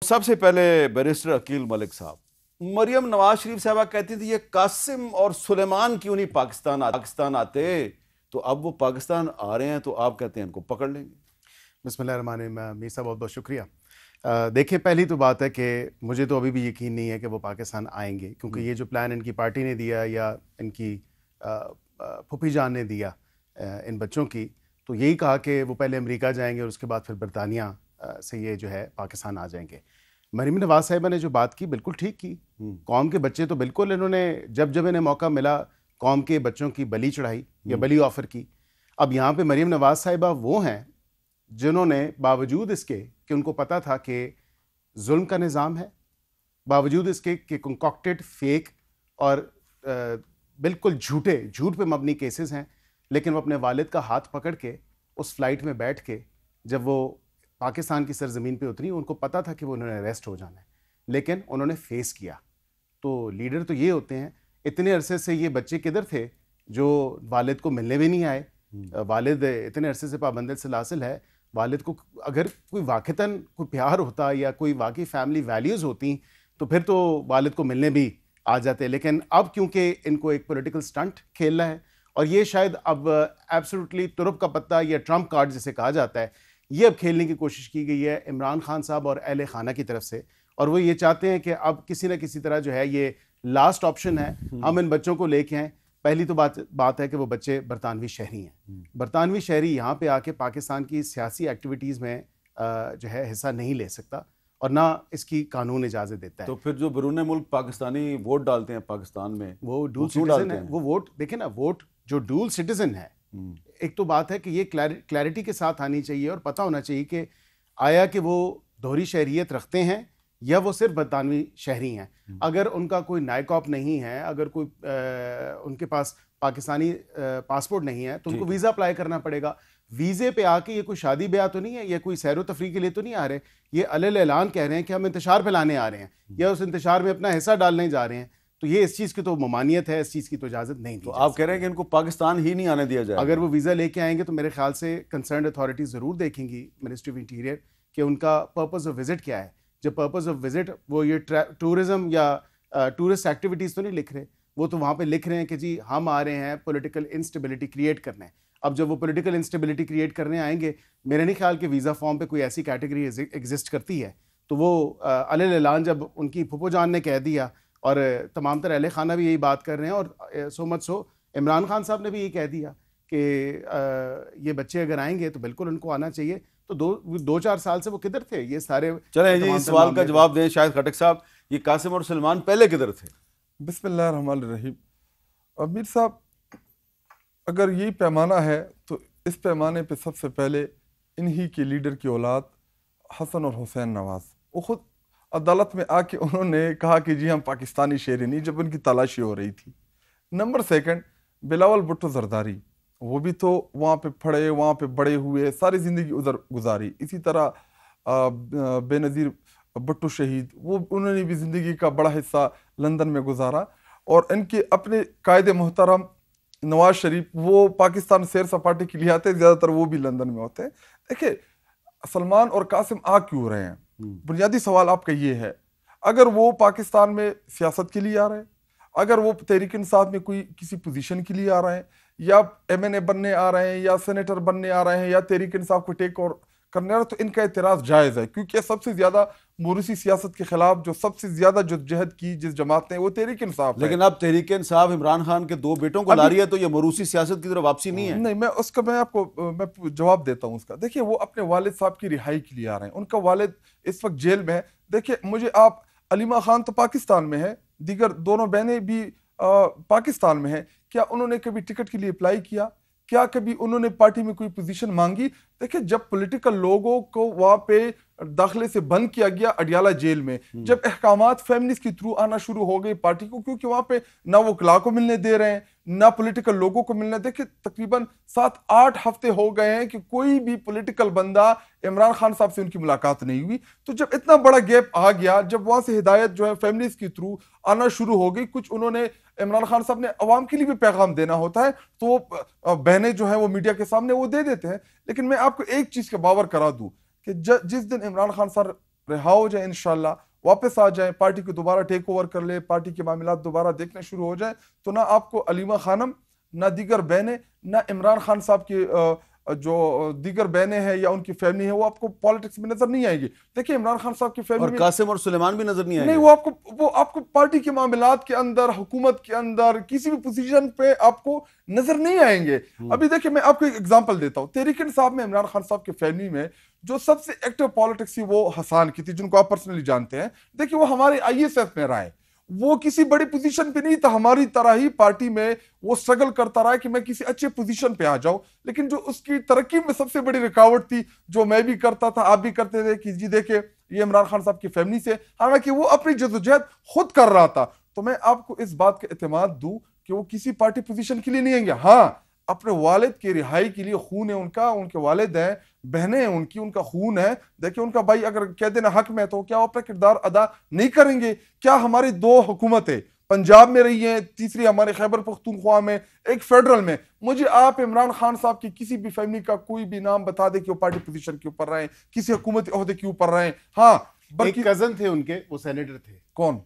सबसे पहले बैरिस्टर अकील मलिक साहब, मरियम नवाज शरीफ साहबा कहती थी ये कासिम और सुलेमान क्यों नहीं पाकिस्तान आते, तो अब वो पाकिस्तान आ रहे हैं तो आप कहते हैं इनको पकड़ लेंगे। बिस्मिल्लाहिर्रहमानिर्रहीम। मीर साहब बहुत बहुत शुक्रिया। देखिए, पहली तो बात है कि मुझे तो अभी भी यकीन नहीं है कि वो पाकिस्तान आएंगे, क्योंकि ये जो प्लान इनकी पार्टी ने दिया या इनकी फूफी जान ने दिया इन बच्चों की, तो यही कहा कि वो पहले अमेरिका जाएंगे और उसके बाद फिर बरतानिया से ये जो है पाकिस्तान आ जाएंगे। मरीम नवाज साहिबा ने जो बात की बिल्कुल ठीक की। कौम के बच्चे तो बिल्कुल इन्होंने जब जब इन्हें मौका मिला कौम के बच्चों की बलि चढ़ाई या बलि ऑफर की। अब यहाँ पे मरीम नवाज साहिबा वो हैं जिन्होंने बावजूद इसके कि उनको पता था कि जुल्म का निज़ाम है, बावजूद इसके कि कंकॉक्टेड फेक और बिल्कुल झूठ पे मबनी केसेस हैं, लेकिन वो अपने वालिद का हाथ पकड़ के उस फ्लाइट में बैठ के जब वो पाकिस्तान की सरजमीन पे उतरी, उनको पता था कि वो उन्होंने अरेस्ट हो जाना है, लेकिन उन्होंने फेस किया। तो लीडर तो ये होते हैं। इतने अरसे से ये बच्चे किधर थे जो वालिद को मिलने भी नहीं आए। वालिद इतने अरसे से पाबंदी से लासिल है। वालिद को अगर कोई वाक़तन कोई प्यार होता या कोई वाकई फैमिली वैल्यूज़ होती तो फिर तो वालिद को मिलने भी आ जाते, लेकिन अब क्योंकि इनको एक पॉलिटिकल स्टंट खेलना है और ये शायद अब एब्सोल्युटली तुरुप का पत्ता या ट्रम्प कार्ड जिसे कहा जाता है, ये अब खेलने की कोशिश की गई है इमरान खान साहब और अहले खाना की तरफ से। और वो ये चाहते हैं कि अब किसी न किसी तरह जो है ये लास्ट ऑप्शन है, हम इन बच्चों को लेके आएँ। पहली तो बात है कि वो बच्चे बरतानवी शहरी हैं। बरतानवी शहरी यहाँ पे आके पाकिस्तान की सियासी एक्टिविटीज़ में जो है हिस्सा नहीं ले सकता और ना इसकी कानून इजाज़त देता है। तो फिर जो बैरून मुल्क पाकिस्तानी वोट डालते हैं पाकिस्तान में, वो डूल सिटीजन है। वो वोट देखें ना, वोट जो डूल सिटीजन है, एक तो बात है कि ये क्लैरिटी के साथ आनी चाहिए और पता होना चाहिए कि आया कि वो दोहरी शहरियत रखते हैं या वो सिर्फ बरतानवी शहरी हैं। अगर उनका कोई नायकॉप नहीं है, अगर कोई उनके पास पाकिस्तानी पासपोर्ट नहीं है, तो उनको वीज़ा अप्लाई करना पड़ेगा। वीज़े पे आके ये कोई शादी ब्याह तो नहीं है, ये कोई सैर व तफरीह के लिए तो नहीं आ रहे। ये अलल ऐलान कह रहे हैं कि हम इंतशार फैलाने आ रहे हैं या उस इंतशार में अपना हिस्सा डालने जा रहे हैं। तो ये इस चीज़ की तो ममानियत है, इस चीज़ की तो इजाज़त नहीं दी। तो आप कह रहे हैं कि इनको पाकिस्तान ही नहीं आने दिया जाए। अगर वो वीज़ा लेके आएंगे तो मेरे ख्याल से कंसर्न अथॉरिटीज़ ज़रूर देखेंगी, मिनिस्ट्री ऑफ इंटीरियर, कि उनका पर्पज़ ऑफ विजिट क्या है। जब पर्पज़ ऑफ विजिट वो ये टूरिज्म या टूरिस्ट एक्टिविटीज़ तो नहीं लिख रहे, वो तो वहाँ पे लिख रहे हैं कि जी हम आ रहे हैं पॉलिटिकल इंस्टेबिलिटी क्रिएट करने। अब जब वो पॉलिटिकल इंस्टेबिलिटी क्रिएट करने आएंगे, मेरे नहीं ख्याल कि वीज़ा फॉर्म पे कोई ऐसी कैटेगरी एग्जिस्ट करती है। तो वो अलल ऐलान जब उनकी फूफो जान ने कह दिया और तमाम तर अहले खाना भी यही बात कर रहे हैं और so much so Imran Khan साहब ने भी यही कह दिया कि ये बच्चे अगर आएंगे तो बिल्कुल उनको आना चाहिए। तो दो चार साल से वो किधर थे ये सारे? चलें जी, इस सवाल का जवाब दें शायद खटक साहब। ये कासिम और सलमान पहले किधर थे? बिस्मिल्लाहिर्रहमानिर्रहीम। मीर साहब, अगर यही पैमाना है तो इस पैमाने पे सबसे पहले इन्हीं के लीडर की औलाद हसन और हुसैन नवाज, वो खुद अदालत में आके उन्होंने कहा कि जी हम पाकिस्तानी शहरी नहीं, जब उनकी तलाशी हो रही थी। नंबर सेकंड, बिलावल भुट्टो जरदारी, वो भी तो वहाँ पे पढ़े, वहाँ पे बड़े हुए, सारी ज़िंदगी उधर गुजारी। इसी तरह बेनज़ीर भुट्टो शहीद, वो उन्होंने भी ज़िंदगी का बड़ा हिस्सा लंदन में गुजारा। और इनके अपने कायदे मोहतरम नवाज शरीफ, वो पाकिस्तान सैर सपाटे के लिए आते हैं, ज़्यादातर वो भी लंदन में होते हैं। देखिए, सलमान और कासिम आ क्यों रहे हैं? बुनियादी सवाल आपका ये है, अगर वो पाकिस्तान में सियासत के लिए आ रहे हैं, अगर वो तहरीक इंसाफ में कोई किसी पोजीशन के लिए आ रहे हैं, या एमएनए बनने आ रहे हैं, या सेनेटर बनने आ रहे हैं, या तहरीक इंसाफ को टेक और करने आ रहे हैं, तो इनका एतराज़ जायज़ है। क्योंकि सबसे ज़्यादा मोरूसी सियासत के खिलाफ जो सबसे ज़्यादा जद्दोजहद की जिस जमात ने, वो तहरीक इंसाफ। लेकिन अब तहरीक इंसाफ इमरान खान के दो बेटों को ला रही है, तो ये मोरूसी सियासत की तरफ वापसी नहीं है। नहीं, मैं आपको जवाब देता हूँ उसका। देखिए, वो अपने वालिद साहब की रिहाई के लिए आ रहे हैं। उनका वालिद इस वक्त जेल में है। देखिए, मुझे आप अलीमा खान तो पाकिस्तान में है, दीगर दोनों बहनें भी पाकिस्तान में है। क्या उन्होंने कभी टिकट के लिए अप्लाई किया? क्या कभी उन्होंने पार्टी में कोई पोजीशन मांगी? देखिए, जब पॉलिटिकल लोगों को वहां पे दाखिले से बंद किया गया अडियाला जेल में, जब अहकामात फैमिलीज के थ्रू आना शुरू हो गए पार्टी को, क्योंकि वहां पे ना वो कला को मिलने दे रहे हैं, ना पॉलिटिकल लोगों को मिलने। देखिए, तकरीबन 7-8 हफ्ते हो गए हैं कि कोई भी पॉलिटिकल बंदा इमरान खान साहब से उनकी मुलाकात नहीं हुई। तो जब इतना बड़ा गैप आ गया, जब वहां से हिदायत जो है फैमिलीज के थ्रू आना शुरू हो गई, कुछ उन्होंने इमरान खान साहब ने अवाम के लिए भी पैगाम देना होता है, तो बहनें जो है वो मीडिया के सामने वो दे देते हैं। लेकिन मैं आपको एक चीज का बावर करा दूं कि जिस दिन इमरान खान सर रिहा हो जाए इंशाल्लाह, वापस आ जाए, पार्टी को दोबारा टेक ओवर कर ले, पार्टी के मामलात दोबारा देखने शुरू हो जाए, तो ना आपको अलीमा खानम, ना दीगर बहनें, ना इमरान खान साहब की जो दीगर बहनें हैं या उनकी फैमिली है, वो आपको पॉलिटिक्स में नजर नहीं आएगी। देखिए इमरान खान साहब की फैमिली और में कासिम और सुलेमान भी नजर नहीं आएंगे। नहीं, वो आपको पार्टी के मामलात के अंदर, हुकूमत के अंदर, किसी भी पोजीशन पे आपको नजर नहीं आएंगे। अभी देखिए मैं आपको एक एग्जांपल देता हूं, तहरीक इंसाफ में इमरान खान साहब की फैमिली में जो सबसे एक्टिव पॉलिटिक्स थी वो हसान की थी, जिनको आप पर्सनली जानते हैं। देखिए वो हमारे ISF में रहा है, वो किसी बड़ी पोजीशन पे नहीं था, हमारी तरह ही पार्टी में वो स्ट्रगल करता रहा कि मैं किसी अच्छे पोजीशन पे आ जाऊं। लेकिन जो उसकी तरक्की में सबसे बड़ी रुकावट थी, जो मैं भी करता था, आप भी करते थे, कि जी देखे ये इमरान खान साहब की फैमिली से, हालांकि वो अपनी जद्दोजहद खुद कर रहा था। तो मैं आपको इस बात का एतमाद दूं कि वो किसी पार्टी पोजीशन के लिए नहीं आएंगे। हाँ, अपने वालिद की रिहाई के लिए खून है उनका, उनके वालिद हैं, बहनें हैं उनकी, उनका खून है। देखिए उनका भाई अगर कह देना हक में, तो क्या वो अपना किरदार अदा नहीं करेंगे? क्या हमारी 2 हुकूमतें पंजाब में रही हैं, तीसरी हमारे खैबर पख्तूनख्वा में, एक फेडरल में। मुझे आप इमरान खान साहब की किसी भी फैमिली का कोई भी नाम बता दे कि वो पार्टी पोजीशन के ऊपर रहे, किसी हुकूमती ओहदे के ऊपर रहे। हाँ, एक कजन थे उनके, वो सेनेटर थे। कौन?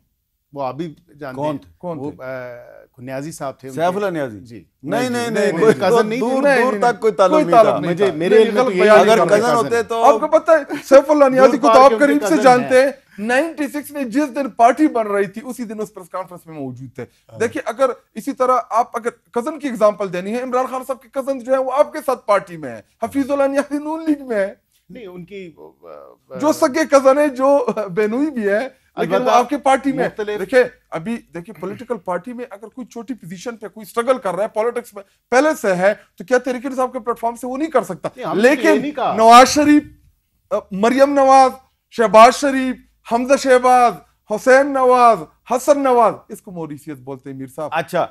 वो अभी जानते कौन हैं? थे? कौन वो न्याजी न्याजी साहब थे, सैफुल्लाह न्याजी जी। नहीं नहीं नहीं, नहीं, कजन नहीं, दूर तक कोई ताल्लुक नहीं था। मुझे मेरे इल्म में तो यही अगर नहीं, कजन होते तो आपको पता है सैफुल्लाह नियाज़ी को तो दूर आप पार के करीब उनके से कजन जानते हैं। हैं। 96 में जिस दिन पार्टी बन रही थी, उसी दिन उस प्रेस कॉन्फ्रेंस में मौजूद थे। देखिए अगर इसी तरह आप अगर कजन की एग्जांपल देनी है, इमरान खान साहब के कजन जो है वो आपके साथ पार्टी में है, हफीजुल्लाह नियाज़ी नून लीग में है। नहीं, उनकी जो सगे कजन है, जो बेनुई भी है, लेकिन वो आपके पार्टी में। देखिए अभी देखिए पॉलिटिकल पार्टी में अगर कोई छोटी पोजीशन पे कोई स्ट्रगल कर रहा है, पॉलिटिक्स में पहले से है, तो क्या तहरीक इंसाफ के प्लेटफॉर्म से वो नहीं कर सकता? लेकिन नवाज शरीफ, मरियम नवाज, शहबाज शरीफ, हमजा शहबाज, हुसैन नवाज, हसन नवाज, इसको मॉरिशियस बोलते हैं मीर साहब। अच्छा।